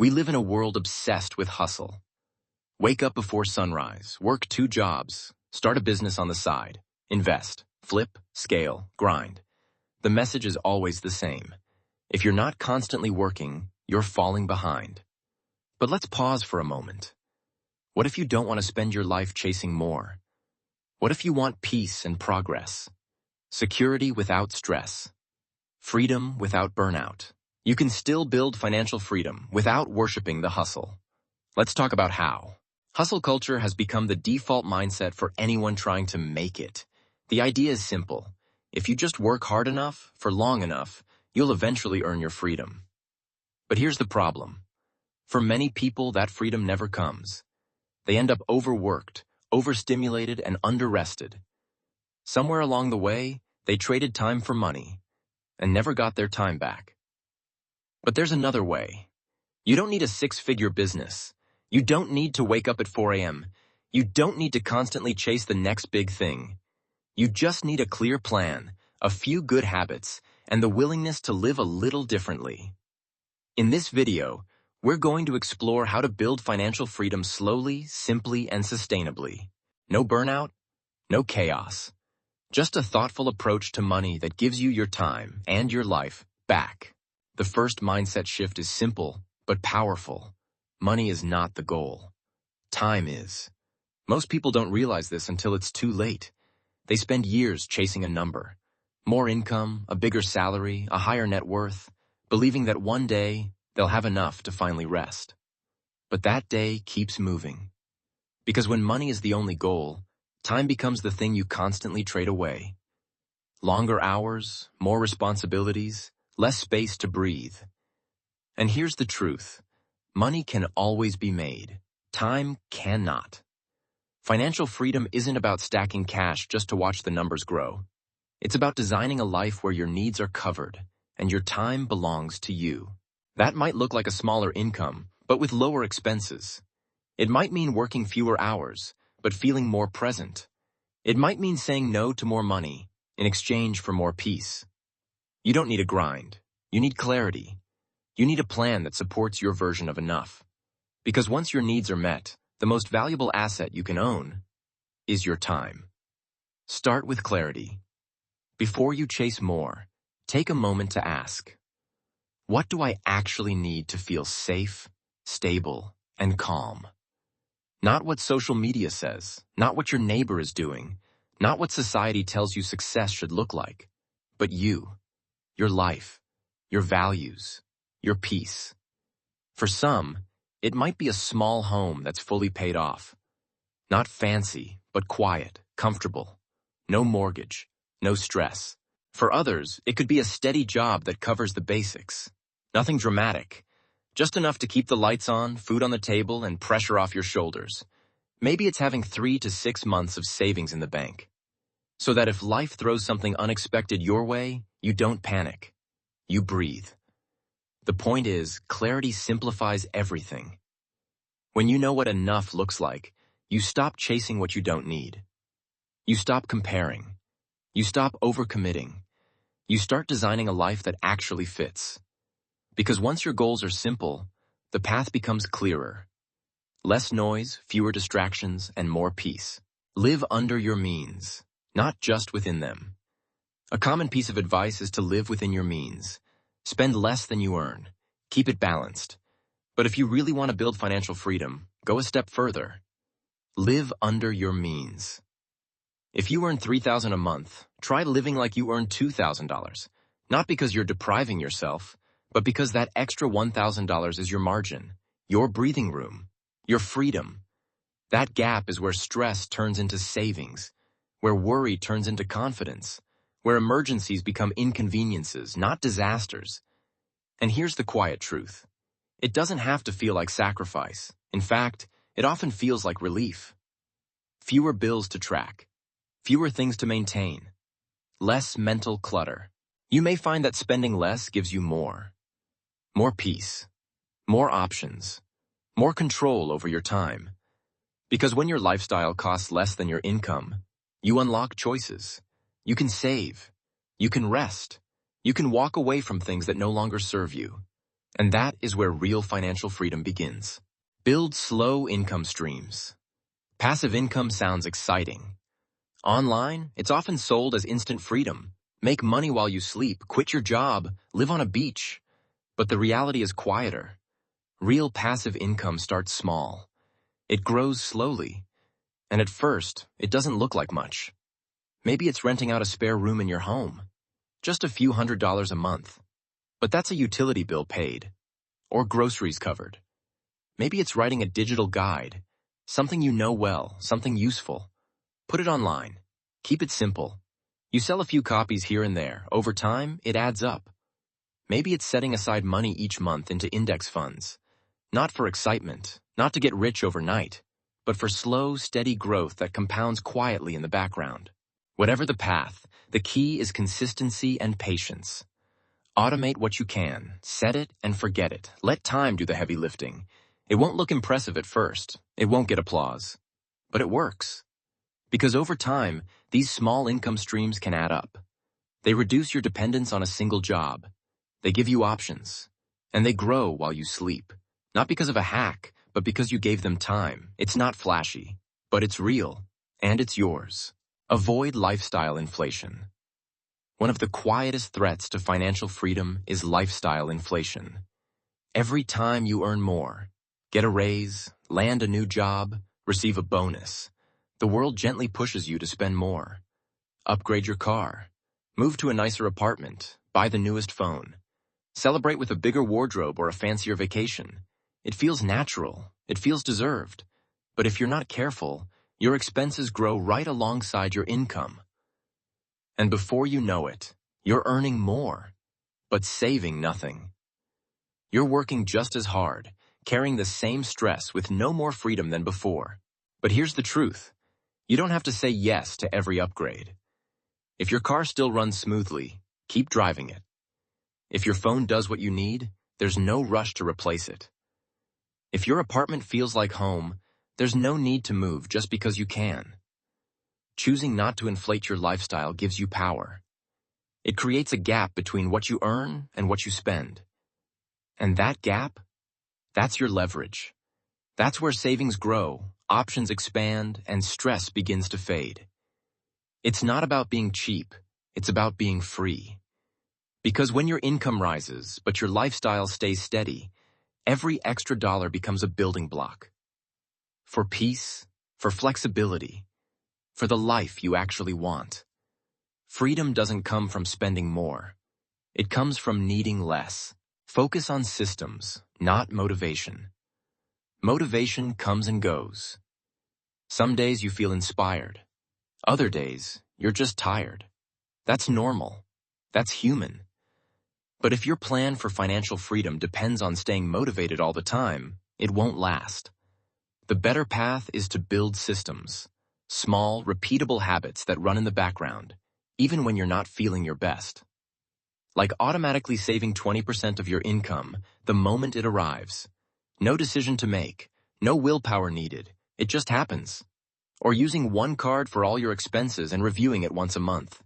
We live in a world obsessed with hustle. Wake up before sunrise, work 2 jobs, start a business on the side, invest, flip, scale, grind. The message is always the same. If you're not constantly working, you're falling behind. But let's pause for a moment. What if you don't want to spend your life chasing more? What if you want peace and progress? Security without stress? Freedom without burnout? You can still build financial freedom without worshiping the hustle. Let's talk about how. Hustle culture has become the default mindset for anyone trying to make it. The idea is simple. If you just work hard enough, for long enough, you'll eventually earn your freedom. But here's the problem. For many people, that freedom never comes. They end up overworked, overstimulated, and underrested. Somewhere along the way, they traded time for money and never got their time back. But there's another way. You don't need a 6-figure business. You don't need to wake up at 4 a.m. You don't need to constantly chase the next big thing. You just need a clear plan, a few good habits, and the willingness to live a little differently. In this video, we're going to explore how to build financial freedom slowly, simply, and sustainably. No burnout, no chaos. Just a thoughtful approach to money that gives you your time and your life back. The first mindset shift is simple, but powerful. Money is not the goal. Time is. Most people don't realize this until it's too late. They spend years chasing a number. More income, a bigger salary, a higher net worth, believing that one day they'll have enough to finally rest. But that day keeps moving. Because when money is the only goal, time becomes the thing you constantly trade away. Longer hours, more responsibilities, less space to breathe. And here's the truth. Money can always be made. Time cannot. Financial freedom isn't about stacking cash just to watch the numbers grow. It's about designing a life where your needs are covered and your time belongs to you. That might look like a smaller income, but with lower expenses. It might mean working fewer hours, but feeling more present. It might mean saying no to more money in exchange for more peace. You don't need a grind. You need clarity. You need a plan that supports your version of enough. Because once your needs are met, the most valuable asset you can own is your time. Start with clarity. Before you chase more, take a moment to ask, what do I actually need to feel safe, stable, and calm? Not what social media says, not what your neighbor is doing, not what society tells you success should look like, but you, your life, your values, your peace. For some, it might be a small home that's fully paid off. Not fancy, but quiet, comfortable. No mortgage, no stress. For others, it could be a steady job that covers the basics. Nothing dramatic. Just enough to keep the lights on, food on the table, and pressure off your shoulders. Maybe it's having 3 to 6 months of savings in the bank. So that if life throws something unexpected your way, you don't panic. You breathe. The point is, clarity simplifies everything. When you know what enough looks like, you stop chasing what you don't need. You stop comparing. You stop overcommitting. You start designing a life that actually fits. Because once your goals are simple, the path becomes clearer. Less noise, fewer distractions, and more peace. Live under your means, not just within them. A common piece of advice is to live within your means. Spend less than you earn. Keep it balanced. But if you really want to build financial freedom, go a step further. Live under your means. If you earn $3,000 a month, try living like you earn $2,000. Not because you're depriving yourself, but because that extra $1,000 is your margin, your breathing room, your freedom. That gap is where stress turns into savings, where worry turns into confidence, where emergencies become inconveniences, not disasters. And here's the quiet truth. It doesn't have to feel like sacrifice. In fact, it often feels like relief. Fewer bills to track, fewer things to maintain, less mental clutter. You may find that spending less gives you more. More peace, more options, more control over your time. Because when your lifestyle costs less than your income, you unlock choices. You can save. You can rest. You can walk away from things that no longer serve you. And that is where real financial freedom begins. Build slow income streams. Passive income sounds exciting. Online, it's often sold as instant freedom. Make money while you sleep, quit your job, live on a beach. But the reality is quieter. Real passive income starts small. It grows slowly. And at first, it doesn't look like much. Maybe it's renting out a spare room in your home. Just a few $100s a month. But that's a utility bill paid. Or groceries covered. Maybe it's writing a digital guide. Something you know well, something useful. Put it online. Keep it simple. You sell a few copies here and there. Over time, it adds up. Maybe it's setting aside money each month into index funds. Not for excitement, not to get rich overnight, but for slow, steady growth that compounds quietly in the background. Whatever the path, the key is consistency and patience. Automate what you can, set it and forget it. Let time do the heavy lifting. It won't look impressive at first. It won't get applause. But it works. Because over time, these small income streams can add up. They reduce your dependence on a single job. They give you options. And they grow while you sleep. Not because of a hack, but because you gave them time. It's not flashy, but it's real. And it's yours. Avoid lifestyle inflation. One of the quietest threats to financial freedom is lifestyle inflation. Every time you earn more, get a raise, land a new job, receive a bonus, the world gently pushes you to spend more. Upgrade your car, move to a nicer apartment, buy the newest phone, celebrate with a bigger wardrobe or a fancier vacation. It feels natural, it feels deserved. But if you're not careful, your expenses grow right alongside your income. And before you know it, you're earning more, but saving nothing. You're working just as hard, carrying the same stress with no more freedom than before. But here's the truth. You don't have to say yes to every upgrade. If your car still runs smoothly, keep driving it. If your phone does what you need, there's no rush to replace it. If your apartment feels like home, there's no need to move just because you can. Choosing not to inflate your lifestyle gives you power. It creates a gap between what you earn and what you spend. And that gap, that's your leverage. That's where savings grow, options expand, and stress begins to fade. It's not about being cheap, it's about being free. Because when your income rises, but your lifestyle stays steady, every extra dollar becomes a building block. For peace, for flexibility, for the life you actually want. Freedom doesn't come from spending more. It comes from needing less. Focus on systems, not motivation. Motivation comes and goes. Some days you feel inspired. Other days, you're just tired. That's normal. That's human. But if your plan for financial freedom depends on staying motivated all the time, it won't last. The better path is to build systems. Small, repeatable habits that run in the background, even when you're not feeling your best. Like automatically saving 20% of your income the moment it arrives. No decision to make, no willpower needed, it just happens. Or using one card for all your expenses and reviewing it once a month.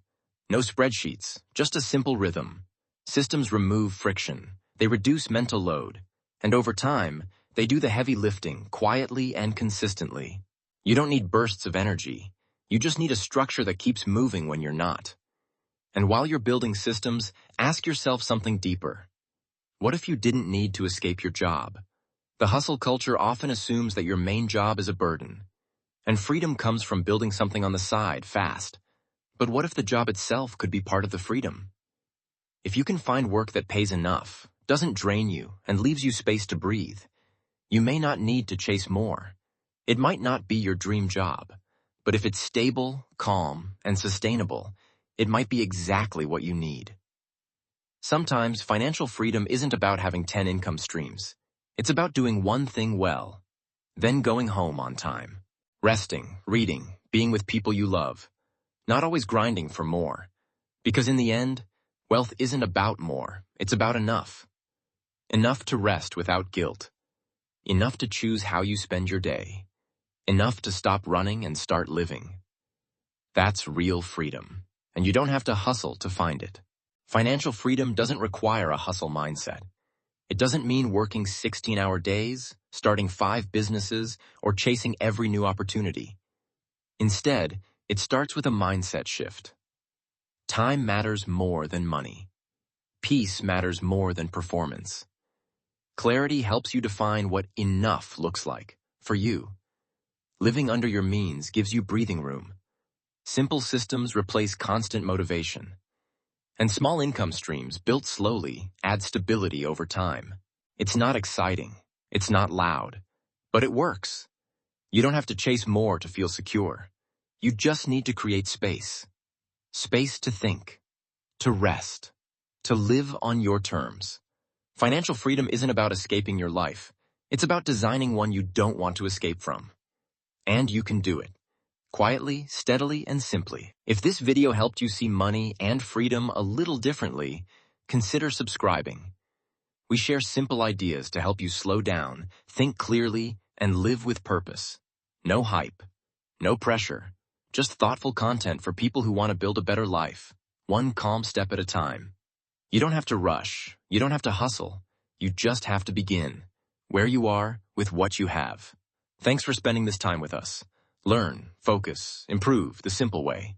No spreadsheets, just a simple rhythm. Systems remove friction, they reduce mental load, and over time, they do the heavy lifting quietly and consistently. You don't need bursts of energy. You just need a structure that keeps moving when you're not. And while you're building systems, ask yourself something deeper. What if you didn't need to escape your job? The hustle culture often assumes that your main job is a burden. And freedom comes from building something on the side, fast. But what if the job itself could be part of the freedom? If you can find work that pays enough, doesn't drain you, and leaves you space to breathe, you may not need to chase more. It might not be your dream job, but if it's stable, calm, and sustainable, it might be exactly what you need. Sometimes financial freedom isn't about having 10 income streams. It's about doing one thing well, then going home on time. Resting, reading, being with people you love. Not always grinding for more. Because in the end, wealth isn't about more, it's about enough. Enough to rest without guilt. Enough to choose how you spend your day. Enough to stop running and start living. That's real freedom, and you don't have to hustle to find it. Financial freedom doesn't require a hustle mindset. It doesn't mean working 16-hour days, starting 5 businesses, or chasing every new opportunity. Instead, it starts with a mindset shift. Time matters more than money. Peace matters more than performance. Clarity helps you define what enough looks like for you. Living under your means gives you breathing room. Simple systems replace constant motivation. And small income streams, built slowly, add stability over time. It's not exciting. It's not loud. But it works. You don't have to chase more to feel secure. You just need to create space. Space to think, to rest, to live on your terms. Financial freedom isn't about escaping your life. It's about designing one you don't want to escape from. And you can do it. Quietly, steadily, and simply. If this video helped you see money and freedom a little differently, consider subscribing. We share simple ideas to help you slow down, think clearly, and live with purpose. No hype, no pressure, just thoughtful content for people who want to build a better life, one calm step at a time. You don't have to rush, you don't have to hustle, you just have to begin, where you are, with what you have. Thanks for spending this time with us. Learn, focus, improve the simple way.